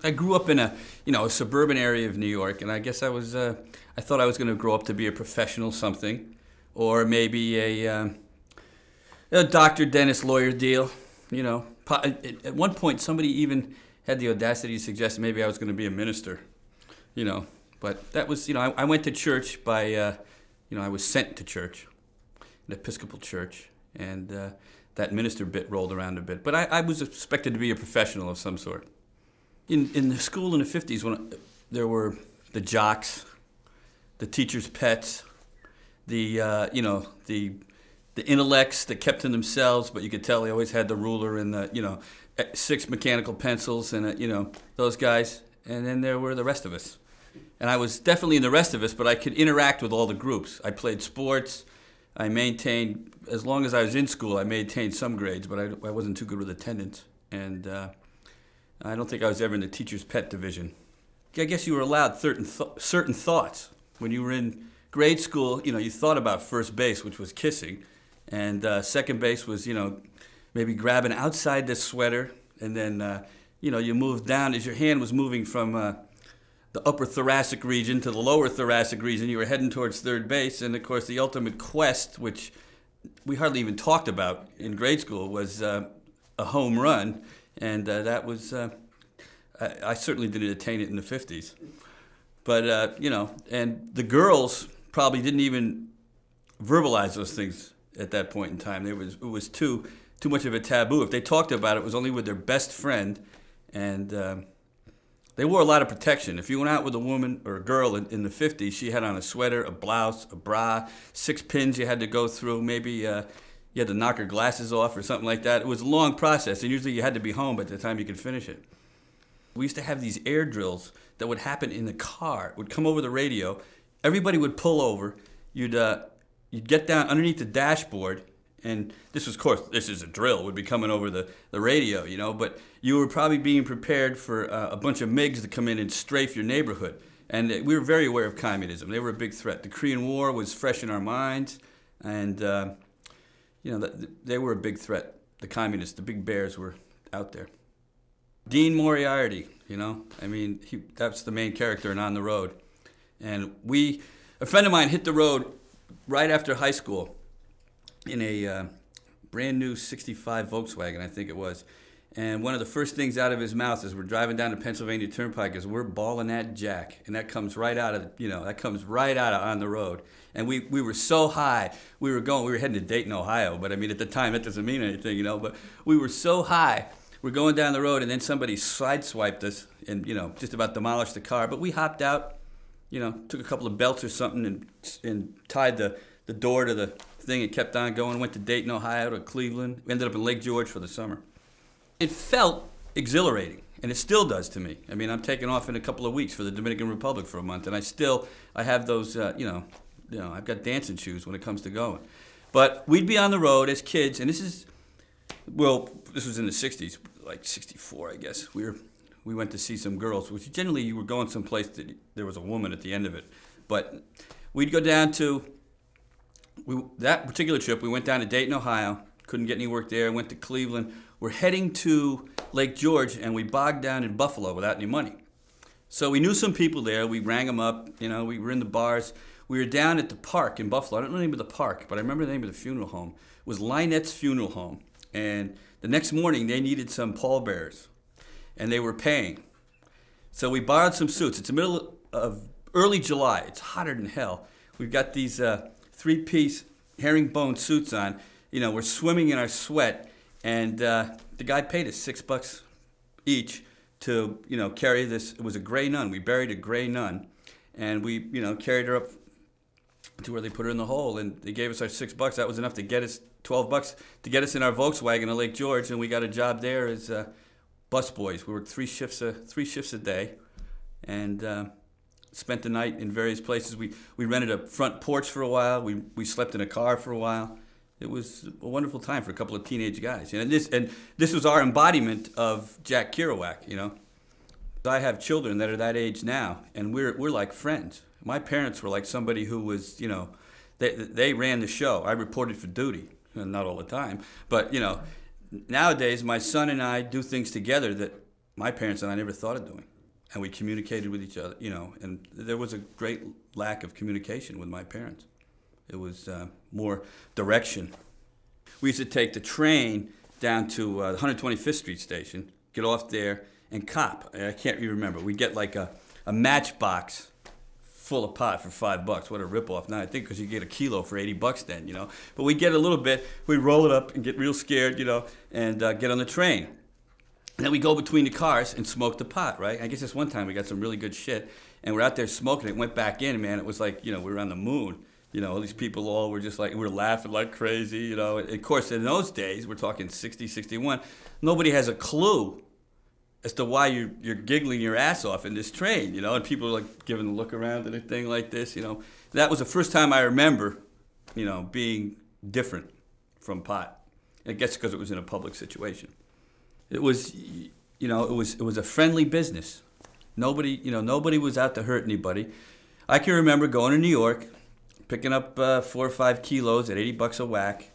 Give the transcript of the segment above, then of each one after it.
I grew up in a suburban area of New York, and I guess I thought I was going to grow up to be a professional something, or maybe a doctor, dentist, lawyer deal. At one point, somebody even had the audacity to suggest maybe I was going to be a minister. But that was, I went to church by, I was sent to church, an Episcopal church, and that minister bit rolled around a bit. But I was expected to be a professional of some sort. In the school in the 50s, when there were the jocks, the teachers' pets, the intellects that kept to themselves, but you could tell they always had the ruler and the 6 mechanical pencils and those guys. And then there were the rest of us. And I was definitely in the rest of us, but I could interact with all the groups. I played sports. I maintained, as long as I was in school, I maintained some grades, but I wasn't too good with attendance. And I don't think I was ever in the teacher's pet division. I guess you were allowed certain thoughts. When you were in grade school, you thought about first base, which was kissing, and second base was, maybe grabbing outside the sweater, and then, you moved down as your hand was moving from the upper thoracic region to the lower thoracic region. You were heading towards third base, and of course the ultimate quest, which we hardly even talked about in grade school, was a home run. And that was, I certainly didn't attain it in the 50s. But, and the girls probably didn't even verbalize those things at that point in time. It was too much of a taboo. If they talked about it, it was only with their best friend. And they wore a lot of protection. If you went out with a woman or a girl in the 50s, she had on a sweater, a blouse, a bra, 6 pins you had to go through, maybe you had to knock her glasses off or something like that. It was a long process, and usually you had to be home by the time you could finish it. We used to have these air drills that would happen in the car. It would come over the radio. Everybody would pull over. You'd get down underneath the dashboard, and this is a drill. It would be coming over the radio, but you were probably being prepared for a bunch of MiGs to come in and strafe your neighborhood. And we were very aware of communism. They were a big threat. The Korean War was fresh in our minds, and they were a big threat. The communists, the big bears were out there. Dean Moriarty, that's the main character in On the Road. And a friend of mine hit the road right after high school in a brand new 65 Volkswagen, I think it was. And one of the first things out of his mouth as we're driving down the Pennsylvania Turnpike is, "We're balling that jack." And that comes right out of, On the Road. And we were so high. We were heading to Dayton, Ohio. But at the time, that doesn't mean anything, But we were so high. We're going down the road, and then somebody sideswiped us and, just about demolished the car. But we hopped out, took a couple of belts or something and tied the door to the thing and kept on going. Went to Dayton, Ohio, to Cleveland. Ended up in Lake George for the summer. It felt exhilarating, and it still does to me. I'm taking off in a couple of weeks for the Dominican Republic for a month, and I have those, I've got dancing shoes when it comes to going. But we'd be on the road as kids, and this was in the 60s, like 64, I guess. We went to see some girls, which generally you were going someplace that there was a woman at the end of it. But we'd go down to, that particular trip, we went down to Dayton, Ohio. Couldn't get any work there. Went to Cleveland. We're heading to Lake George, and we bogged down in Buffalo without any money. So we knew some people there. We rang them up. We were in the bars. We were down at the park in Buffalo. I don't know the name of the park, but I remember the name of the funeral home. It was Lynette's Funeral Home. And the next morning, they needed some pallbearers, and they were paying. So we borrowed some suits. It's the middle of early July. It's hotter than hell. We've got these 3-piece herringbone suits on. We're swimming in our sweat, and the guy paid us $6 each to, carry this. It was a gray nun. We buried a gray nun, and we, carried her up to where they put her in the hole, and they gave us our $6. That was enough to get us $12 to get us in our Volkswagen to Lake George, and we got a job there as busboys. We worked 3 shifts a day, and spent the night in various places. We rented a front porch for a while. We slept in a car for a while. It was a wonderful time for a couple of teenage guys. And this was our embodiment of Jack Kerouac, I have children that are that age now, and we're like friends. My parents were like somebody who was, they ran the show. I reported for duty, not all the time, but nowadays my son and I do things together that my parents and I never thought of doing. And we communicated with each other, and there was a great lack of communication with my parents. It was more direction. We used to take the train down to the 125th Street station, get off there, and cop. I can't even remember. We'd get like a matchbox full of pot for $5. What a ripoff. Now I think because you get a kilo for $80 then, But we'd get a little bit, we'd roll it up and get real scared, and get on the train. And then we go between the cars and smoke the pot, right? I guess this one time we got some really good shit, and we're out there smoking it, went back in, man, it was like, we were on the moon. All these people all were just like, we were laughing like crazy, And of course, in those days, we're talking 60, 61, nobody has a clue as to why you're giggling your ass off in this train, And people are like giving a look around and a thing like this, That was the first time I remember, being different from pot. I guess because it was in a public situation. It was, it was a friendly business. Nobody was out to hurt anybody. I can remember going to New York, picking up 4 or 5 kilos at $80 a whack,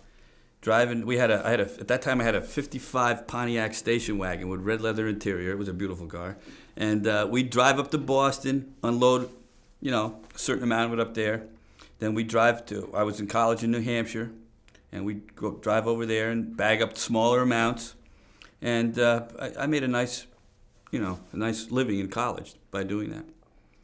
driving. At that time I had a '55 Pontiac station wagon with red leather interior. It was a beautiful car, and we'd drive up to Boston, unload, a certain amount of it up there. Then we'd drive to. I was in college in New Hampshire, and we'd drive over there and bag up smaller amounts. And I made a nice living in college by doing that.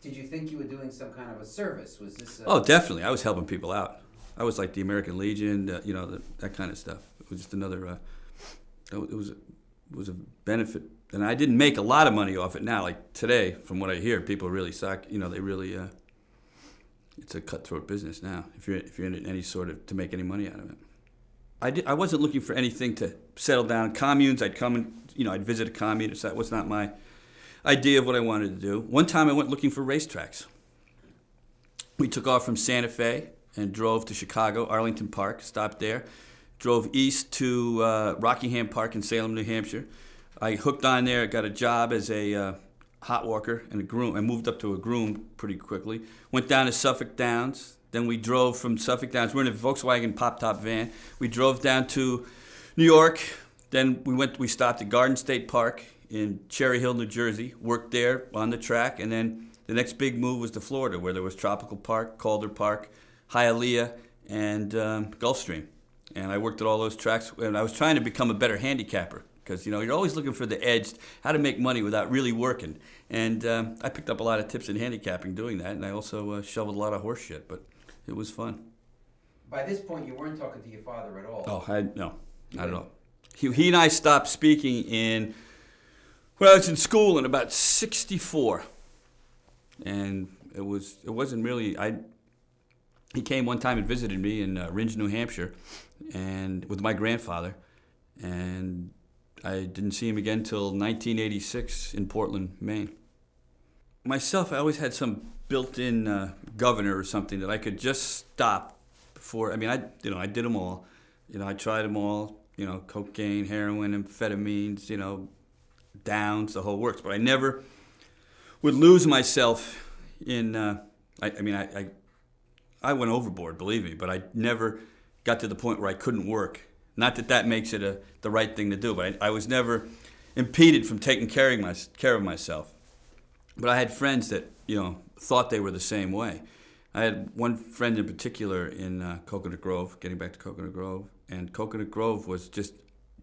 Did you think you were doing some kind of a service? Was this? Oh, definitely. I was helping people out. I was like the American Legion, that kind of stuff. It was just another. It was a benefit, and I didn't make a lot of money off it. Now, like today, from what I hear, people really suck. They really. It's a cutthroat business now. If you're in it any sort of to make any money out of it. I wasn't looking for anything to settle down. Communes, I'd come and, I'd visit a commune. That was not my idea of what I wanted to do. One time I went looking for racetracks. We took off from Santa Fe and drove to Chicago, Arlington Park, stopped there. Drove east to Rockingham Park in Salem, New Hampshire. I hooked on there, got a job as a hot walker and a groom. I moved up to a groom pretty quickly. Went down to Suffolk Downs. Then we drove from Suffolk Downs. We're in a Volkswagen pop-top van. We drove down to New York. Then we stopped at Garden State Park in Cherry Hill, New Jersey. Worked there on the track. And then the next big move was to Florida, where there was Tropical Park, Calder Park, Hialeah, and Gulfstream. And I worked at all those tracks. And I was trying to become a better handicapper. Because, you're always looking for the edge, how to make money without really working. And I picked up a lot of tips in handicapping doing that. And I also shoveled a lot of horse shit. But it was fun. By this point, you weren't talking to your father at all. Oh, no, not at all. He and I stopped speaking when I was in school in about 64. And it wasn't really, he came one time and visited me in Rindge, New Hampshire, and with my grandfather. And I didn't see him again until 1986 in Portland, Maine. Myself, I always had some built-in governor or something that I could just stop before. I mean, I did them all. I tried them all. Cocaine, heroin, amphetamines. Downs, the whole works. But I never would lose myself in. I went overboard, believe me. But I never got to the point where I couldn't work. Not that makes it the right thing to do. But I was never impeded from taking care of myself. But I had friends that thought they were the same way. I had one friend in particular in Coconut Grove, getting back to Coconut Grove, and Coconut Grove was just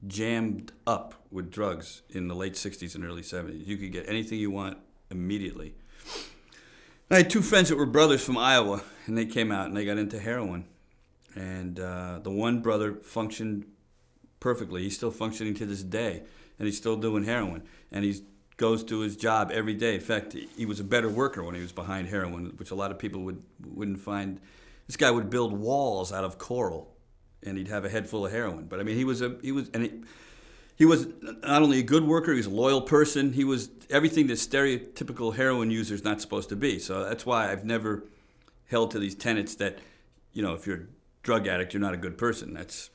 jammed up with drugs in the late 60s and early 70s. You could get anything you want immediately. I had 2 friends that were brothers from Iowa, and they came out and they got into heroin. And the one brother functioned perfectly. He's still functioning to this day, and he's still doing heroin. And he goes to his job every day. In fact, he was a better worker when he was behind heroin, which a lot of people wouldn't find. This guy would build walls out of coral, and he'd have a head full of heroin. But I mean, he was not only a good worker, he was a loyal person. He was everything that stereotypical heroin user's not supposed to be. So that's why I've never held to these tenets that, if you're a drug addict, you're not a good person. That's,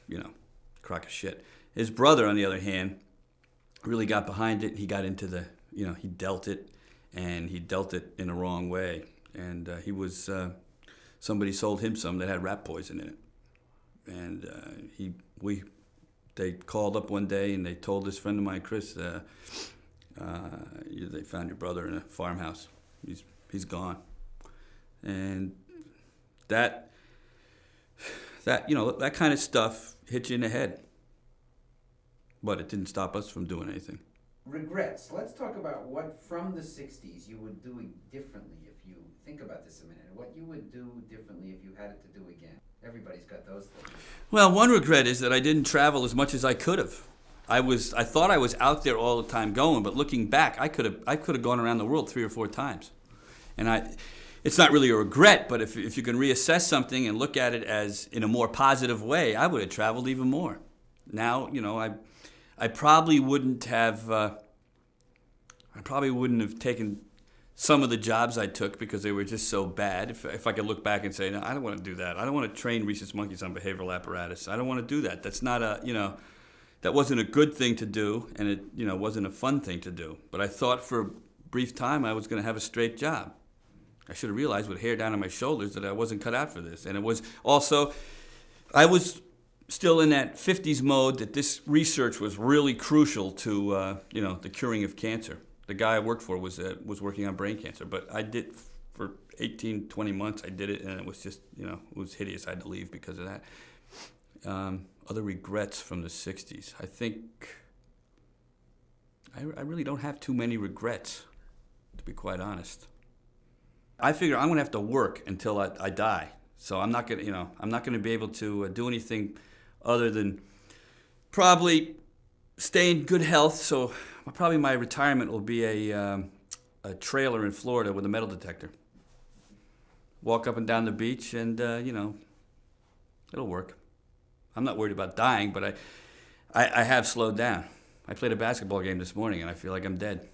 crock of shit. His brother, on the other hand, really got behind it. He got into he dealt it, and he dealt it in the wrong way. And he was, somebody sold him some that had rat poison in it. And they called up one day and they told this friend of mine, Chris, They found your brother in a farmhouse. He's gone, and that that kind of stuff hit you in the head. But it didn't stop us from doing anything. Regrets. Let's talk about what from the 60s you would do differently if you think about this a minute. What you would do differently if you had it to do again. Everybody's got those things. Well, one regret is that I didn't travel as much as I could have. I thought I was out there all the time going, but looking back, I could have gone around the world 3 or 4 times. And it's not really a regret, but if you can reassess something and look at it as in a more positive way, I would have traveled even more. Now, I probably wouldn't have taken some of the jobs I took because they were just so bad. If I could look back and say, no, I don't want to do that. I don't want to train rhesus monkeys on behavioral apparatus. I don't want to do that. That's not that wasn't a good thing to do, and it, wasn't a fun thing to do. But I thought for a brief time I was going to have a straight job. I should have realized with hair down on my shoulders that I wasn't cut out for this. And it was also, I was still in that 50's mode that this research was really crucial to, the curing of cancer. The guy I worked for was working on brain cancer, but I did for 18, 20 months. I did it, and it was just, it was hideous. I had to leave because of that. Other regrets from the 60s. I think I really don't have too many regrets, to be quite honest. I figure I'm going to have to work until I die. So I'm not going to be able to do anything other than probably stay in good health. So probably my retirement will be a trailer in Florida with a metal detector. Walk up and down the beach, and it'll work. I'm not worried about dying, but I have slowed down. I played a basketball game this morning, and I feel like I'm dead.